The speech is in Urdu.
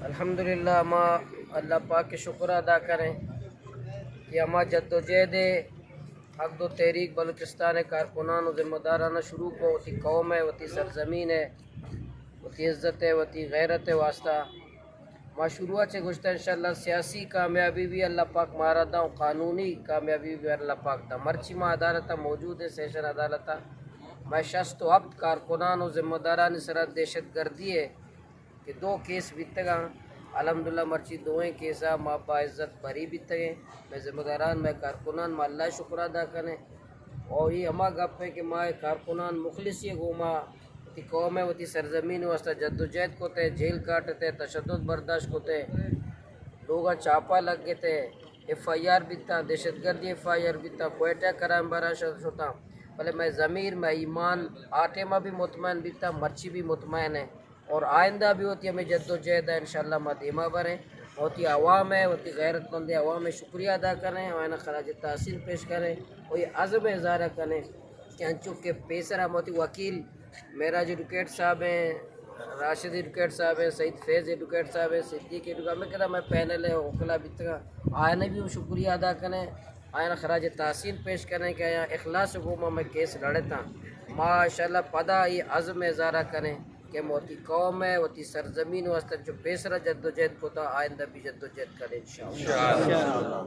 الحمدللہ ہم اللہ پاک کے شکر ادا کریں کہ ہم جد و جہد حق و تحریک بلوچستان کارکنان و ذمہ دارانہ شروع کو وتی قوم ہے، وتی سرزمین ہے، وتی عزت ہے، وتی غیرت واسطہ ما شروع سے گزشتہ انشاءاللہ سیاسی کامیابی بھی اللہ پاک مارا دا، قانونی کامیابی بھی اللہ پاک دا مرچی ما عدالت موجود ہے، سیشن عدالت میں شست و عبد کارکنان و ذمہ داران سرا دہشت گردی ہے کہ 2 کیس بیتگا الحمدللہ مرچی 2 کیسا ما باعزت بری بیتگے میں ذمہ داران میں کارکنان ما اللہ شکر ادا کریں اور یہ ہما گپ ہے کہ ما کارکنان مخلصی گوما تی قوم ہے وتی سرزمین واسطہ جد و جہد کو تے جیل کاٹتے تشدد برداشت کو تے لوگاں چاپا لگ گئے تے FIR بیتا دہشت گردی FIR بیتا کوئٹہ کرائم برا ہوتا بھلے میں ضمیر میں ایمان آٹے میں بھی مطمئن بیتا مرچی بھی مطمئن ہے اور آئندہ بھی ہوتی ہمیں جد و جہد ہے انشاءاللہ ما دیما بریں ہوتی عوام ہے ہوتی غیرت مند عوام میں شکریہ ادا کریں اور انہیں خراج تحسین پیش کریں اور یہ عزم اظہار کریں کہ انچو کے پیسرہ موتی وکیل میراج ایڈوکیٹ صاحب ہیں، راشد ایڈوکیٹ صاحب ہیں، سعید فیض ایڈوکیٹ صاحب ہیں، صدیق ایڈوکیٹ میں کہتا میں پینل ہے اوکلا بیتگا آئینہ بھی شکریہ ادا کریں آئینہ خراج تحسین پیش کریں کہ آیا اخلاص گوما میں کیس لڑتا ماشاءاللہ پدا یہ عزم اظہار کریں کہ موتی قوم ہے وتی سرزمین واسطہ جو پیسرہ جد و جہد کو تھا آئندہ بھی جد و جہد کریں انشاءاللہ